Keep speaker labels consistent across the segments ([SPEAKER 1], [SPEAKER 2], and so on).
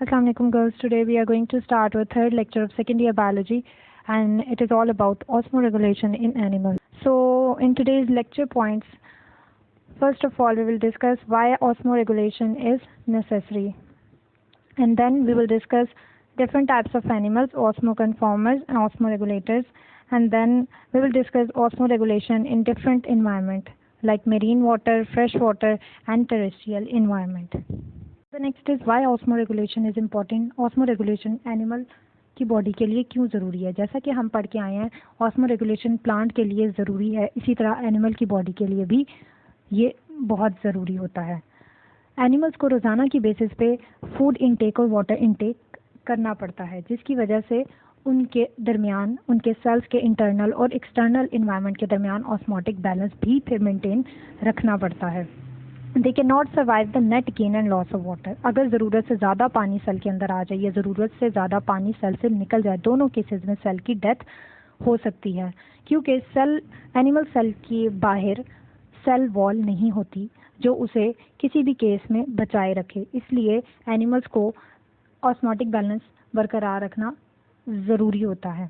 [SPEAKER 1] Assalamu alaikum girls. Today we are going to start our third lecture of second year biology, and it is all about osmoregulation in animals. So in today's lecture points, first of all we will discuss why osmoregulation is necessary, and then we will discuss different types of animals, osmoconformers and osmoregulators, and then we will discuss osmoregulation in different environment like marine water, fresh water and terrestrial environment. The next is why osmoregulation is important. osmoregulation animal की body के लिए क्यों ज़रूरी है? जैसा कि हम पढ़ के आए हैं, osmoregulation प्लांट के लिए ज़रूरी है, इसी तरह एनिमल की बॉडी के लिए भी ये बहुत ज़रूरी होता है। एनिमल्स को रोज़ाना की बेसिस पे फूड इनटेक और वाटर इनटेक करना पड़ता है, जिसकी वजह से उनके दरमियान, उनके सेल्स के इंटरनल और एक्सटर्नल इन्वायरमेंट के दरमियान ऑस्मोटिक बैलेंस भी फिर मेंटेन रखना पड़ता है। They can not survive the net gain and loss of water. अगर ज़रूरत से ज़्यादा पानी सेल के अंदर आ जाए या ज़रूरत से ज़्यादा पानी सेल से निकल जाए, दोनों केसेस में सेल की डेथ हो सकती है, क्योंकि एनिमल सेल के बाहर सेल वॉल नहीं होती जो उसे किसी भी केस में बचाए रखे। इसलिए एनिमल्स को ऑस्मोटिक बैलेंस बरकरार रखना ज़रूरी होता है।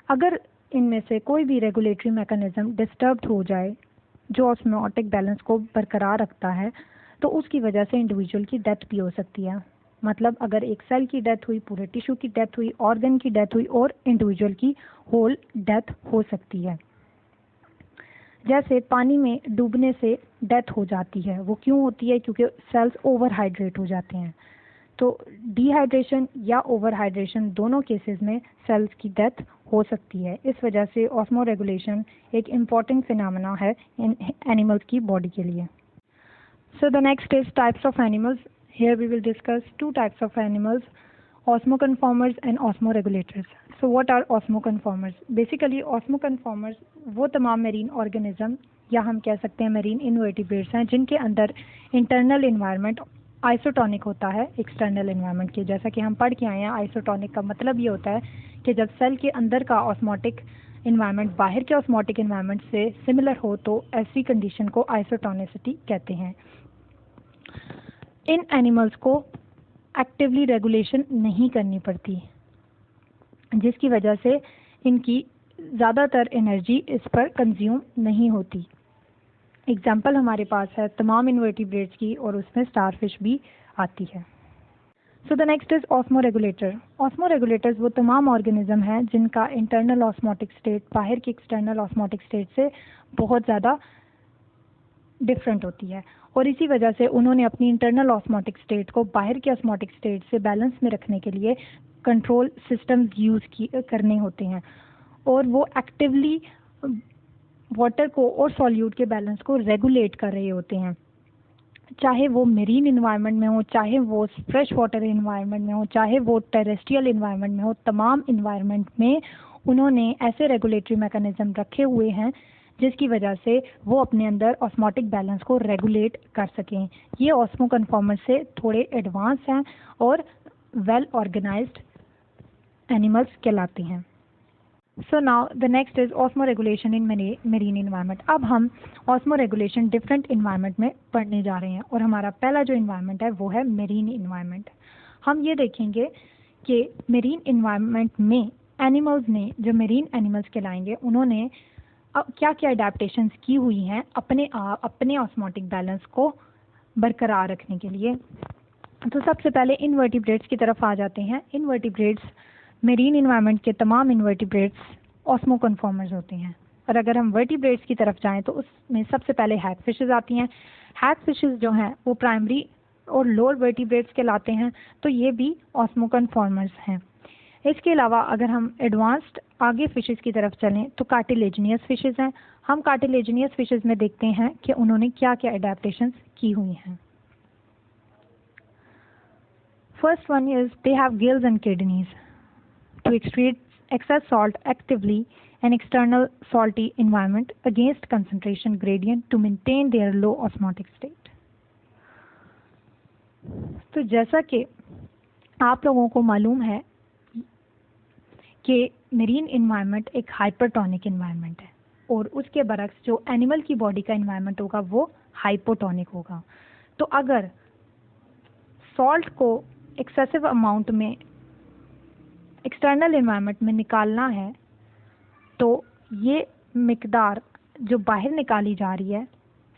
[SPEAKER 1] अगर इनमें से कोई भी रेगुलेटरी मैकेनिज्म डिस्टर्ब हो जाए जो ऑस्मोटिक बैलेंस को बरकरार रखता है, तो उसकी वजह से इंडिविजुअल की डेथ भी हो सकती है। मतलब अगर एक सेल की डेथ हुई, पूरे टिश्यू की डेथ हुई, ऑर्गन की डेथ हुई और इंडिविजुअल की होल डेथ हो सकती है। जैसे पानी में डूबने से डेथ हो जाती है, वो क्यों होती है? क्योंकि सेल्स ओवर हाइड्रेट हो जाते हैं। तो डिहाइड्रेशन या ओवर हाइड्रेशन दोनों केसेस में सेल्स की डेथ हो सकती है। इस वजह से ऑस्मोरेगुलेशन एक इम्पॉर्टेंट फिनोमेना है इन एनिमल्स की बॉडी के लिए। So the next is types of animals. Here we will discuss two types of animals, osmoconformers and osmoregulators. So what are osmoconformers? Basically osmoconformers वो तमाम मेरीन ऑर्गेनिज्म या हम कह सकते हैं मेरीन इनवर्टिब्रेट्स हैं जिनके अंदर इंटरनल इन्वायरमेंट आइसोटोनिक होता है एक्सटर्नल इन्वायरमेंट के। जैसा कि हम पढ़ के आए हैं, आइसोटोनिक का मतलब ये होता है कि जब सेल के अंदर का ऑस्मोटिक इन्वायरमेंट बाहर के ऑस्मोटिक इन्वायरमेंट से सिमिलर हो तो ऐसी कंडीशन को आइसोटोनिसिटी कहते हैं। इन एनिमल्स को एक्टिवली रेगुलेशन नहीं करनी पड़ती, जिसकी वजह से इनकी ज़्यादातर एनर्जी इस पर कंज्यूम नहीं होती। एग्जाम्पल हमारे पास है तमाम इनवर्टिब्रेट्स की, और उसमें स्टारफिश भी आती है। So the next is osmoregulator. Osmoregulators वो तमाम ऑर्गेनिज्म हैं जिनका इंटरनल ऑस्मोटिक स्टेट बाहर की एक्सटर्नल ऑस्मोटिक स्टेट से बहुत ज़्यादा डिफरेंट होती है, और इसी वजह से उन्होंने अपनी इंटरनल ऑस्मोटिक स्टेट को बाहर के ऑस्मोटिक स्टेट से बैलेंस में रखने के लिए कंट्रोल सिस्टम्स यूज़ करने होते हैं, और वो एक्टिवली वाटर को और सॉल्यूट के बैलेंस को रेगुलेट कर रहे होते हैं। चाहे वो मेरीन इन्वायरमेंट में हो, चाहे वो फ्रेश वाटर इन्वायरमेंट में हो, चाहे वो टेरेस्ट्रियल इन्वायरमेंट में हो, तमाम इन्वायरमेंट में उन्होंने ऐसे रेगुलेटरी मैकेनिज्म रखे हुए हैं जिसकी वजह से वो अपने अंदर ऑस्मोटिक बैलेंस को रेगुलेट कर सकें। ये ऑस्मोकन्फॉर्मर से थोड़े एडवांस हैं और वेल ऑर्गेनाइज्ड एनिमल्स कहलाते हैं। So now the next is osmoregulation in marine environment. अब हम ऑस्मोरेगुलेशन डिफरेंट इन्वायरमेंट में पढ़ने जा रहे हैं, और हमारा पहला जो इन्वायरमेंट है वो है मेरीन इन्वायरमेंट। हम ये देखेंगे कि मेरीन इन्वायरमेंट में एनिमल्स ने, जो मेरीन एनिमल्स कहलाएंगे, उन्होंने क्या क्या अडेप्टेशंस की हुई हैं अपने ऑस्मोटिक बैलेंस को बरकरार रखने के लिए। तो सबसे पहले इनवर्टिब्रेट्स की तरफ आ जाते हैं। इनवर्टिब्रेट्स, मेरीन इन्वायरमेंट के तमाम इनवर्टिब्रेट्स ऑस्मोकन्फॉर्मर्स होते हैं, और अगर हम वर्टिब्रेट्स की तरफ जाएं तो उसमें सबसे पहले हैग फिशेस आती हैं। हैग फिशेस जो हैं वो प्राइमरी और लोअर वर्टिब्रेट्स कहलाते हैं, तो ये भी ऑस्मोकन्फॉर्मर्स हैं। इसके अलावा अगर हम एडवांस्ड आगे फिशेस की तरफ चलें तो कार्टिलेजिनियस फिशेस हैं। हम कार्टिलेजिनियस फिशेस में देखते हैं कि उन्होंने क्या क्या अडेप्टेशंस की हुई हैं। First one is they have gills and kidneys to excrete excess salt actively in external salty environment against concentration gradient to maintain their low osmotic state. तो जैसा कि आप लोगों को मालूम है कि मेरीन इन्वायरमेंट एक हाइपरटोनिक इन्वायरमेंट है, और उसके बरक्स जो एनिमल की बॉडी का इन्वायरमेंट होगा वो हाइपोटोनिक होगा। तो अगर सॉल्ट को एक्सेसिव अमाउंट में एक्सटर्नल एनवायरनमेंट में निकालना है तो ये मिकदार जो बाहर निकाली जा रही है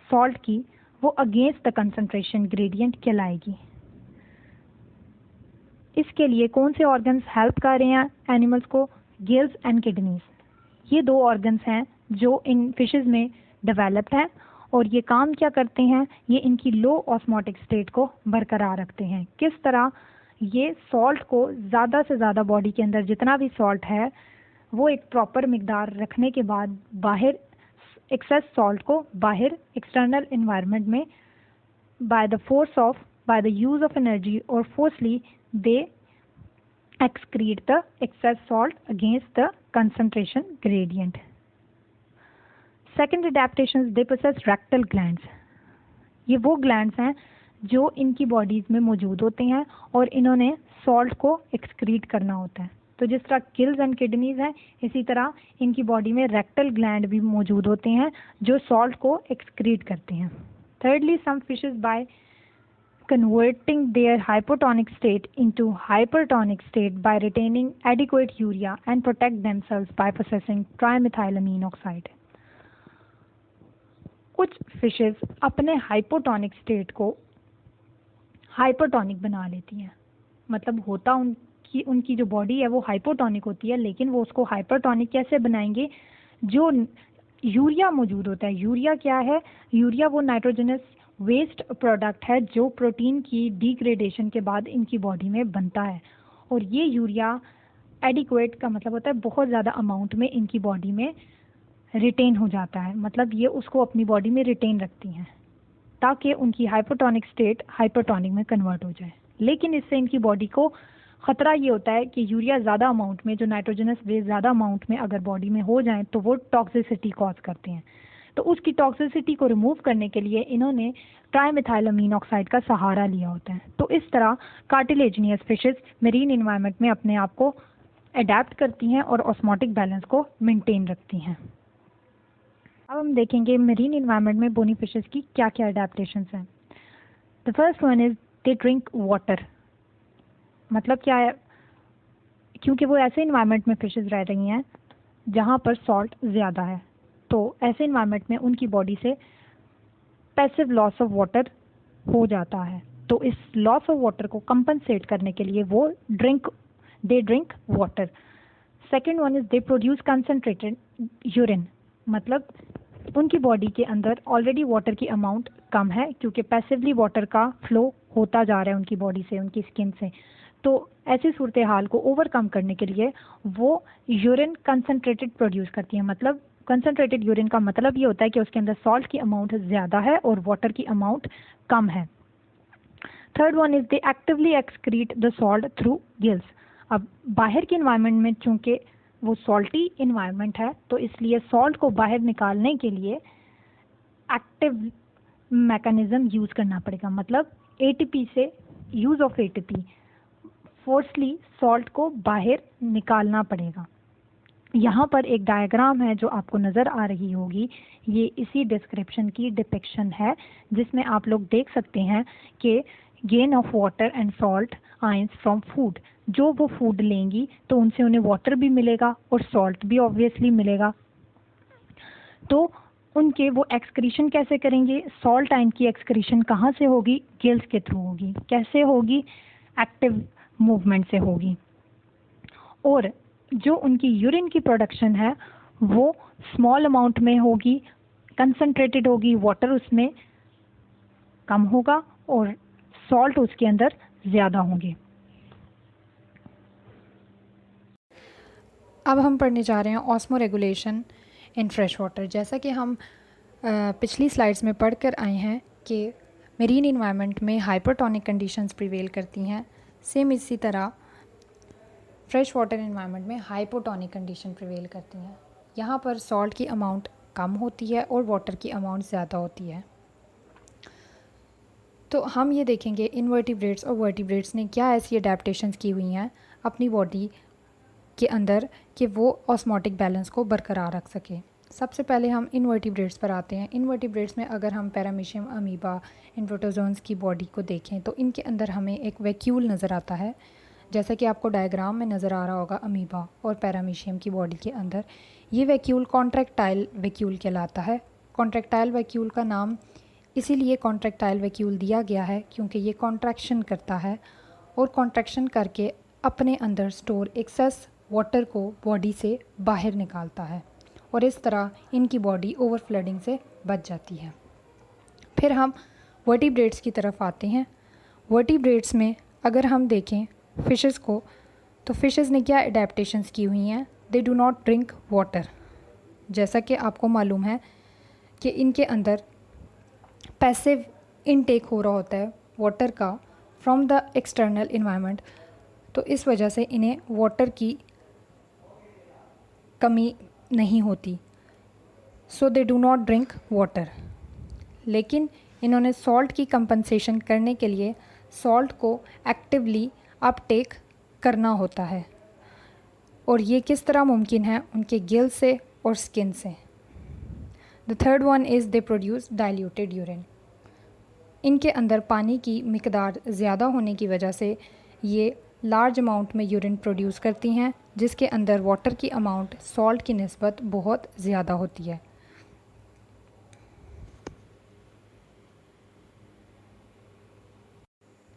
[SPEAKER 1] सॉल्ट की वो अगेंस्ट द कंसंट्रेशन ग्रेडियंट कहलाएगी। इसके लिए कौन से ऑर्गन्स हेल्प कर रहे हैं एनिमल्स को? Gills and kidneys. ये दो ऑर्गन्स हैं जो इन फिशेस में डेवलप्ड हैं और ये काम क्या करते हैं? ये इनकी लो ऑस्मोटिक स्टेट को बरकरार रखते हैं। किस तरह? ये सॉल्ट को ज़्यादा से ज़्यादा बॉडी के अंदर जितना भी सॉल्ट है वो एक प्रॉपर मिकदार रखने के बाद बाहर एक्सेस सॉल्ट को बाहर एक्सटर्नल एनवायरनमेंट में by the use of energy और फोर्सली दे excrete the excess salt against the concentration gradient. Second adaptations, they possess rectal glands. ये वो glands हैं जो इनकी बॉडीज में मौजूद होते हैं और इन्होंने सॉल्ट को एक्सक्रीट करना होता है। तो जिस तरह गिल्स एंड किडनीज हैं इसी तरह इनकी बॉडी में रेक्टल ग्लैंड भी मौजूद होते हैं जो सॉल्ट को एक्सक्रीट करते हैं। Thirdly, some fishes by converting their hypotonic state into hypertonic state by retaining adequate urea and protect themselves by possessing trimethylamine oxide. कुछ फिशेस अपने हाइपोटोनिक स्टेट को हाइपरटोनिक बना लेती हैं। मतलब होता उनकी जो बॉडी है वो हाइपोटोनिक होती है लेकिन वो उसको हाइपरटोनिक कैसे बनाएंगे? जो यूरिया मौजूद होता है, यूरिया क्या है? यूरिया वो नाइट्रोजनस वेस्ट प्रोडक्ट है जो प्रोटीन की डिग्रेडेशन के बाद इनकी बॉडी में बनता है और ये यूरिया एडिक्वेट का मतलब होता है बहुत ज़्यादा अमाउंट में इनकी बॉडी में रिटेन हो जाता है। मतलब ये उसको अपनी बॉडी में रिटेन रखती हैं ताकि उनकी हाइपोटोनिक स्टेट हाइपरटोनिक में कन्वर्ट हो जाए। लेकिन इससे इनकी बॉडी को ख़तरा ये होता है कि यूरिया ज़्यादा अमाउंट में, जो नाइट्रोजनस वेस्ट ज़्यादा अमाउंट में अगर बॉडी में हो जाए तो वो टॉक्सिसिटी कॉज करते हैं। तो उसकी टॉक्सिसिटी को रिमूव करने के लिए इन्होंने ट्राइमेथाइलामीन ऑक्साइड का सहारा लिया होता है। तो इस तरह कार्टिलेजिनियस फिशेस मरीन एनवायरनमेंट में अपने आप को अडेप्ट करती हैं और ऑस्मोटिक बैलेंस को मेंटेन रखती हैं। अब हम देखेंगे मरीन एनवायरनमेंट में बोनी फिशेस की क्या क्या अडेप्टेशंस हैं। The first one is they drink water. मतलब क्या है? क्योंकि वो ऐसे एनवायरनमेंट में फिशेस रह रही हैं जहाँ पर सॉल्ट ज़्यादा है तो ऐसे इन्वायरमेंट में उनकी बॉडी से पैसिव लॉस ऑफ वाटर हो जाता है। तो इस लॉस ऑफ वाटर को कंपनसेट करने के लिए वो they drink water. Second one is they produce concentrated urine. मतलब उनकी बॉडी के अंदर ऑलरेडी वाटर की अमाउंट कम है क्योंकि पैसिवली वाटर का फ्लो होता जा रहा है उनकी बॉडी से, उनकी स्किन से। तो ऐसी सूरत हाल को ओवरकम करने के लिए वो यूरिन कंसनट्रेटेड प्रोड्यूस करती हैं। मतलब कंसनट्रेटेड यूरिन का मतलब ये होता है कि उसके अंदर सॉल्ट की अमाउंट ज़्यादा है और वाटर की अमाउंट कम है। Third one is they actively excrete the salt through gills. अब बाहर के इन्वायरमेंट में चूंकि वो सॉल्टी इन्वायरमेंट है तो इसलिए सॉल्ट को बाहर निकालने के लिए एक्टिव मैकेनिज्म यूज़ करना पड़ेगा। मतलब एटीपी से यूज़ ऑफ एटीपी फोर्सली सॉल्ट को बाहर निकालना पड़ेगा। यहाँ पर एक डायग्राम है जो आपको नज़र आ रही होगी, ये इसी डिस्क्रिप्शन की डिपिक्शन है जिसमें आप लोग देख सकते हैं कि gain of water and salt ions from food. जो वो फूड लेंगी तो उनसे उन्हें वाटर भी मिलेगा और सॉल्ट भी ऑब्वियसली मिलेगा। तो उनके वो एक्सक्रीशन कैसे करेंगे? सॉल्ट आयन की एक्सक्रीशन कहाँ से होगी? गिल्स के थ्रू होगी। कैसे होगी? एक्टिव मूवमेंट से होगी। और जो उनकी यूरिन की प्रोडक्शन है वो स्मॉल अमाउंट में होगी, कंसनट्रेटेड होगी, वाटर उसमें कम होगा और सॉल्ट उसके अंदर ज़्यादा होंगे। अब हम पढ़ने जा रहे हैं osmo regulation in fresh water. जैसा कि हम पिछली स्लाइड्स में पढ़ कर आए हैं कि मरीन इन्वायरमेंट में हाइपरटोनिक कंडीशंस प्रिवेल करती हैं, सेम इसी तरह फ्रेश वाटर इन्वायरमेंट में हाइपोटोनिक कंडीशन प्रिवेल करती हैं। यहाँ पर सॉल्ट की अमाउंट कम होती है और वाटर की अमाउंट ज़्यादा होती है। तो हम ये देखेंगे इनवर्टिब्रेट्स और वर्टिब्रेट्स ने क्या ऐसी अडेप्टेशंस की हुई हैं अपनी बॉडी के अंदर कि वो ऑस्मोटिक बैलेंस को बरकरार रख सके। सबसे पहले हम इनवर्टिब्रेट्स पर आते हैं। इनवर्टिब्रेट्स में अगर हम पैरामीशियम, अमीबा, इन प्रोटोजोन्स की बॉडी को देखें तो इनके अंदर हमें एक वैक्यूल नज़र आता है। जैसा कि आपको डायग्राम में नज़र आ रहा होगा, अमीबा और पैरामीशियम की बॉडी के अंदर ये वैक्यूल कॉन्ट्रैक्टाइल वैक्यूल कहलाता है। कॉन्ट्रैक्टाइल वैक्यूल का नाम इसीलिए कॉन्ट्रैक्टाइल वैक्यूल दिया गया है क्योंकि ये कॉन्ट्रैक्शन करता है और कॉन्ट्रैक्शन करके अपने अंदर स्टोर एक्सेस वाटर को बॉडी से बाहर निकालता है और इस तरह इनकी बॉडी ओवरफ्लडिंग से बच जाती है। फिर हम वर्टिब्रेट्स की तरफ आते हैं। वर्टिब्रेट्स में अगर हम देखें फिशेस को, तो फिशेस ने क्या एडेप्टेशंस की हुई हैं। दे डू नॉट ड्रिंक वाटर। जैसा कि आपको मालूम है कि इनके अंदर पैसिव इनटेक हो रहा होता है वाटर का फ्रॉम द एक्सटर्नल इन्वायरमेंट, तो इस वजह से इन्हें वाटर की कमी नहीं होती, so they do not drink water. लेकिन इन्होंने सॉल्ट की कंपनसेशन करने के लिए सॉल्ट को एक्टिवली अपटेक करना होता है और ये किस तरह मुमकिन है, उनके गिल से और स्किन से। The third one is they produce diluted urine. इनके अंदर पानी की मिकदार ज़्यादा होने की वजह से ये लार्ज अमाउंट में यूरिन प्रोड्यूस करती हैं, जिसके अंदर वाटर की अमाउंट सॉल्ट की निस्बत बहुत ज़्यादा होती है।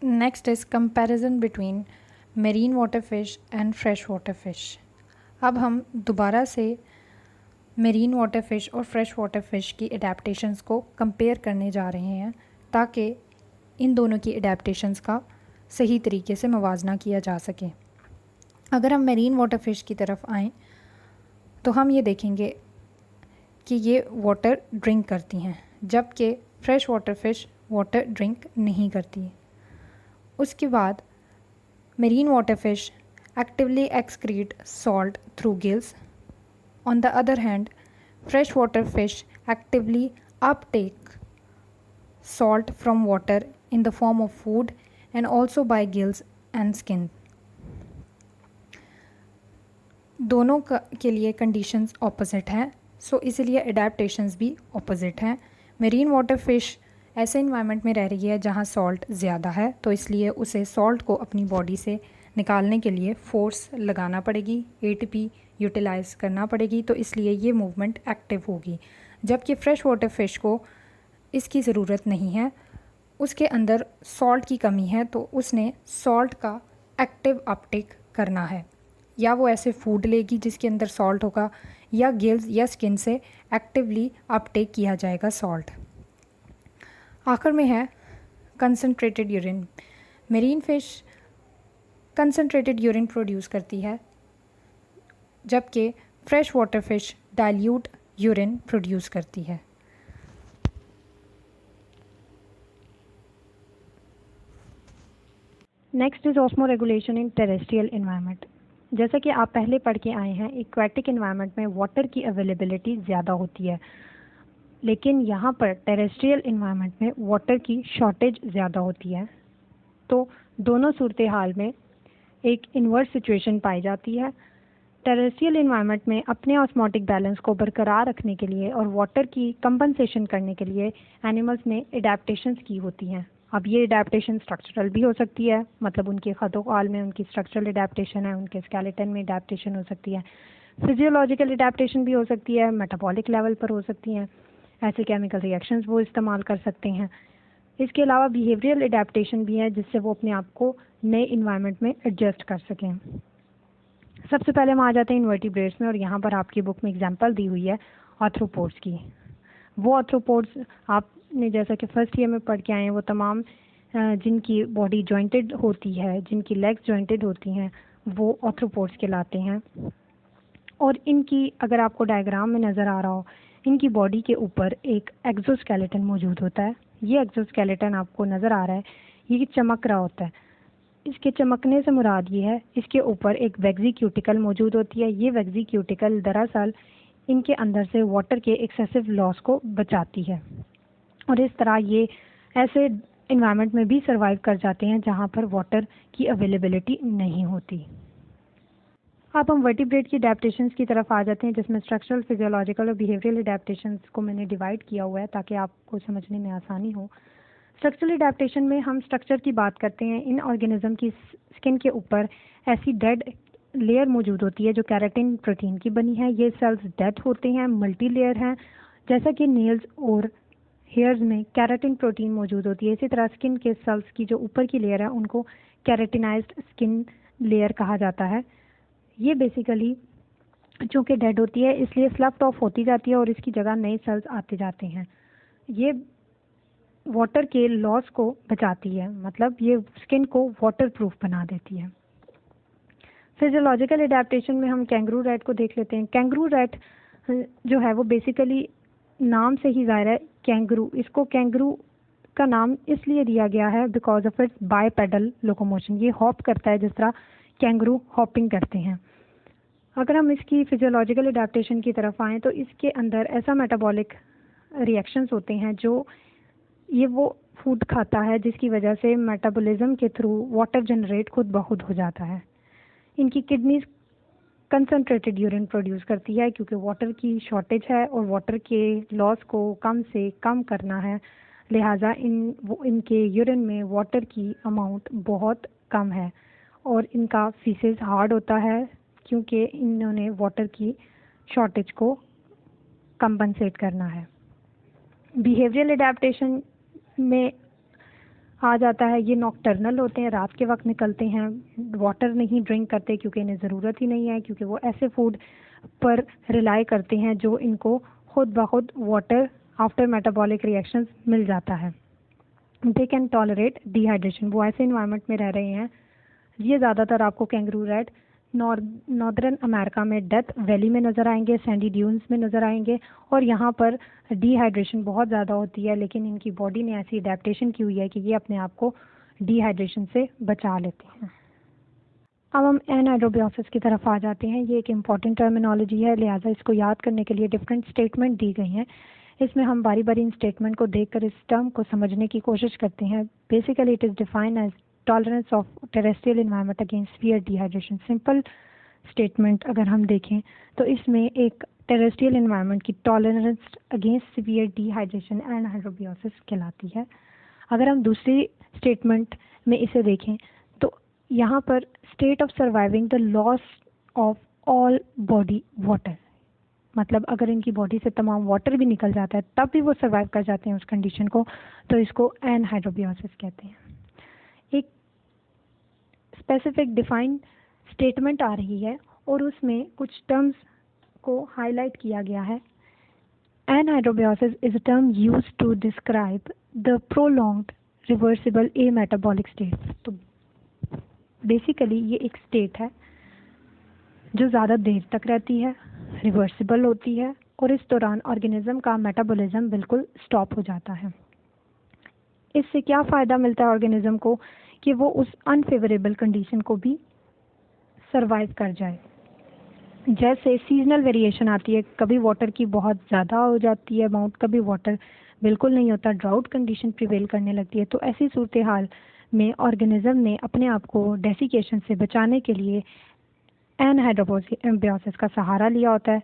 [SPEAKER 1] Next is comparison between marine water fish and fresh water fish. अब हम दोबारा से मेरीन वाटर फिश और फ्रेश वाटर फिश की एडेप्टेशंस को कंपेयर करने जा रहे हैं ताकि इन दोनों की एडेप्टेशंस का सही तरीके से मवाजना किया जा सके। अगर हम मेरीन वाटर फ़िश की तरफ आएँ तो हम ये देखेंगे कि ये वाटर ड्रिंक करती हैं, जबकि fresh water fish water drink नहीं करती। उसके बाद marine water fish actively excrete salt through gills. On the other hand, fresh water fish actively Uptake salt from water in the form of food and also by gills and skin. दोनों के लिए conditions opposite हैं, सो इसीलिए adaptations भी opposite हैं। Marine water fish ऐसे environment में रह रही है जहाँ सॉल्ट ज़्यादा है, तो इसलिए उसे सॉल्ट को अपनी बॉडी से निकालने के लिए फोर्स लगाना पड़ेगी, एटीपी यूटिलाइज करना पड़ेगी, तो इसलिए ये मूवमेंट एक्टिव होगी। जबकि फ्रेश वाटर फिश को इसकी ज़रूरत नहीं है, उसके अंदर सॉल्ट की कमी है, तो उसने सॉल्ट का एक्टिव अपटेक करना है। या वो ऐसे फूड लेगी जिसके अंदर सॉल्ट होगा, या गिल्स या स्किन से एक्टिवली अपटेक किया जाएगा सॉल्ट। आखिर में है concentrated urine. Marine fish concentrated urine produce करती है, जबकि fresh water fish dilute urine produce करती है।
[SPEAKER 2] Next is osmoregulation in terrestrial environment. जैसा कि आप पहले पढ़ के आए हैं, एक्वेटिक इन्वायरमेंट में वाटर की अवेलेबिलिटी ज़्यादा होती है, लेकिन यहाँ पर टेरेस्ट्रियल इन्वायरमेंट में वाटर की शॉर्टेज ज़्यादा होती है। तो दोनों सूरत हाल में एक इन्वर्स सिचुएशन पाई जाती है। टेरेस्ट्रियल इन्वायरमेंट में अपने ऑस्मोटिक बैलेंस को बरकरार रखने के लिए और वाटर की कंपनसेशन करने के लिए एनिमल्स ने एडेप्टेशंस की होती हैं। अब ये एडेप्टेशन स्ट्रक्चरल भी हो सकती है, मतलब उनके खदोकाल में उनकी स्ट्रक्चरल एडेप्टेशन है, उनके स्केलेटन में एडेप्टेशन हो सकती है, फिजियोलॉजिकल एडेप्टेशन भी हो सकती है, मेटाबॉलिक लेवल पर हो सकती हैं, ऐसे केमिकल रिएक्शंस वो इस्तेमाल कर सकते हैं। इसके अलावा बिहेवियरल एडेप्टेशन भी है, जिससे वो अपने आप को नए इन्वायरमेंट में एडजस्ट कर सकें। सबसे पहले हम आ जाते हैं इन्वर्टिब्रेट्स में, और यहाँ पर आपकी बुक में एग्जांपल दी हुई है आर्थ्रोपोड्स की। वो आर्थ्रोपोड्स आपने जैसा कि फर्स्ट ईयर में पढ़ के आए हैं, वो तमाम जिनकी बॉडी जॉइंटेड होती है, जिनकी लेग्स जॉइंटेड होती हैं, वो आर्थ्रोपोड्स कहलाते हैं। और इनकी अगर आपको डायग्राम में नज़र आ रहा हो, इनकी बॉडी के ऊपर एक एक्सोस्केलेटन मौजूद होता है। ये एक्सोस्केलेटन आपको नज़र आ रहा है, ये चमक रहा होता है। इसके चमकने से मुराद ये है, इसके ऊपर एक वैक्सी क्यूटिकल मौजूद होती है। ये वैक्सी क्यूटिकल दरअसल इनके अंदर से वाटर के एक्सेसिव लॉस को बचाती है, और इस तरह ये ऐसे इन्वायरमेंट में भी सर्वाइव कर जाते हैं जहाँ पर वाटर की अवेलेबिलिटी नहीं होती। अब हम वर्टिब्रेट की अडेप्टेशंस की तरफ आ जाते हैं, जिसमें स्ट्रक्चरल, फिजियोलॉजिकल और बिहेवियरल अडेप्टेशंस को मैंने डिवाइड किया हुआ है ताकि आपको समझने में आसानी हो। स्ट्रक्चरल अडेप्टेशन में हम स्ट्रक्चर की बात करते हैं। इन ऑर्गेनिज्म की स्किन के ऊपर ऐसी डेड लेयर मौजूद होती है जो केराटिन प्रोटीन की बनी है। ये सेल्स डेड होते हैं, मल्टी लेयर हैं। जैसा कि नेल्स और हेयर्स में केराटिन प्रोटीन मौजूद होती है, इसी तरह स्किन के सेल्स की जो ऊपर की लेयर है उनको केराटिनाइज्ड स्किन लेयर कहा जाता है। ये बेसिकली चूँकि डेड होती है इसलिए स्लफ्ट ऑफ होती जाती है और इसकी जगह नए सेल्स आते जाते हैं। ये वाटर के लॉस को बचाती है, मतलब ये स्किन को वाटर प्रूफ बना देती है। फिजियोलॉजिकल एडेप्टेशन में हम कैंगरू रैट को देख लेते हैं। कैंगरू रैट जो है वो बेसिकली नाम से ही ज़ाहिर है कैंगरू, इसको कैंगरू का नाम इसलिए दिया गया है because of its bipedal locomotion. ये हॉप करता है जिस तरह कैंगरू हॉपिंग करते हैं। अगर हम इसकी फिजियोलॉजिकल एडेप्टेशन की तरफ आएँ तो इसके अंदर ऐसा मेटाबॉलिक रिएक्शंस होते हैं जो ये वो फूड खाता है जिसकी वजह से मेटाबॉलिज्म के थ्रू वाटर जनरेट खुद ब खुद हो जाता है। इनकी किडनीज कंसनट्रेटेड यूरिन प्रोड्यूस करती है क्योंकि वाटर की शॉर्टेज है और वाटर के लॉस को कम से कम करना है, लिहाजा इनके यूरिन में वाटर की अमाउंट बहुत कम है और इनका फीसेस हार्ड होता है क्योंकि इन्होंने वाटर की शॉर्टेज को कंपनसेट करना है। बिहेवियरल एडेप्टेशन में आ जाता है, ये नॉकटर्नल होते हैं, रात के वक्त निकलते हैं, वाटर नहीं ड्रिंक करते क्योंकि इन्हें ज़रूरत ही नहीं है, क्योंकि वो ऐसे फूड पर रिलाई करते हैं जो इनको खुद ब खुद वाटर आफ्टर मेटाबॉलिक रिएक्शंस मिल जाता है। दे कैन टॉलरेट डिहाइड्रेशन, वो ऐसे इन्वायरमेंट में रह रहे हैं। ये ज़्यादातर आपको कैंगरू रैट नॉर्दर्न अमेरिका में डेथ वैली में नज़र आएंगे, सैंडी ड्यून्स में नज़र आएंगे और यहाँ पर डिहाइड्रेशन बहुत ज़्यादा होती है, लेकिन इनकी बॉडी ने ऐसी अडेप्टेशन की हुई है कि ये अपने आप को डिहाइड्रेशन से बचा लेते हैं। अब हम एनाएरोबियोसिस की तरफ आ जाते हैं। ये एक इम्पॉर्टेंट टर्मिनोलॉजी है, लिहाजा इसको याद करने के लिए डिफरेंट स्टेटमेंट दी गई हैं। इसमें हम बारी बारी इन स्टेटमेंट को देखकर इस टर्म को समझने की कोशिश करते हैं। Basically it is defined as tolerance of terrestrial environment against severe dehydration. Simple statement अगर हम देखें तो इसमें एक टेरेस्ट्रियल इन्वायरमेंट की tolerance against severe dehydration anaerobiosis कहलाती है। अगर हम दूसरी स्टेटमेंट में इसे देखें तो यहाँ पर state of surviving the loss of all body water, मतलब अगर इनकी बॉडी से तमाम वाटर भी निकल जाता है तब भी वो सर्वाइव कर जाते हैं उस कंडीशन को, तो इसको एनाएरोबियोसिस कहते हैं। एक स्पेसिफिक डिफाइंड स्टेटमेंट आ रही है और उसमें कुछ टर्म्स को हाईलाइट किया गया है। Anaerobiosis is a term used to describe the prolonged reversible ametabolic state. तो बेसिकली ये एक स्टेट है जो ज़्यादा देर तक रहती है, रिवर्सिबल होती है और इस दौरान ऑर्गेनिज्म का मेटाबॉलिज्म बिल्कुल स्टॉप हो जाता है। इससे क्या फ़ायदा मिलता है ऑर्गेनिज्म को कि वो उस अनफेवरेबल कंडीशन को भी सरवाइव कर जाए। जैसे सीजनल वेरिएशन आती है, कभी वाटर की बहुत ज़्यादा हो जाती है अमाउंट, कभी वाटर बिल्कुल नहीं होता, ड्राउट कंडीशन प्रिवेल करने लगती है। तो ऐसी सूरत हाल में ऑर्गेनिज्म ने अपने आप को डेसिकेशन से बचाने के लिए एनाएरोबियोसिस का सहारा लिया होता है,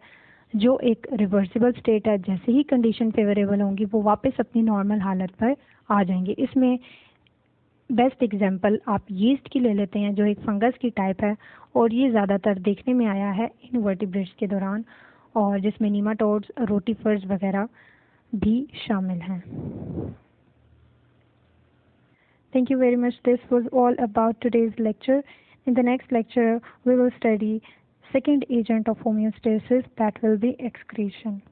[SPEAKER 2] जो एक रिवर्सिबल स्टेट है। जैसे ही कंडीशन फेवरेबल होंगी वो वापस अपनी नॉर्मल हालत पर आ जाएंगे। इसमें बेस्ट एग्जांपल आप यीस्ट की ले लेते हैं जो एक फंगस की टाइप है और ये ज़्यादातर देखने में आया है इनवर्टिब्रेट्स के दौरान, और जिसमें नीमाटोड्स, रोटिफर्स वगैरह भी शामिल हैं। Thank you very much. This was all about today's lecture. In the next lecture, we will study second agent of homeostasis, that will be excretion.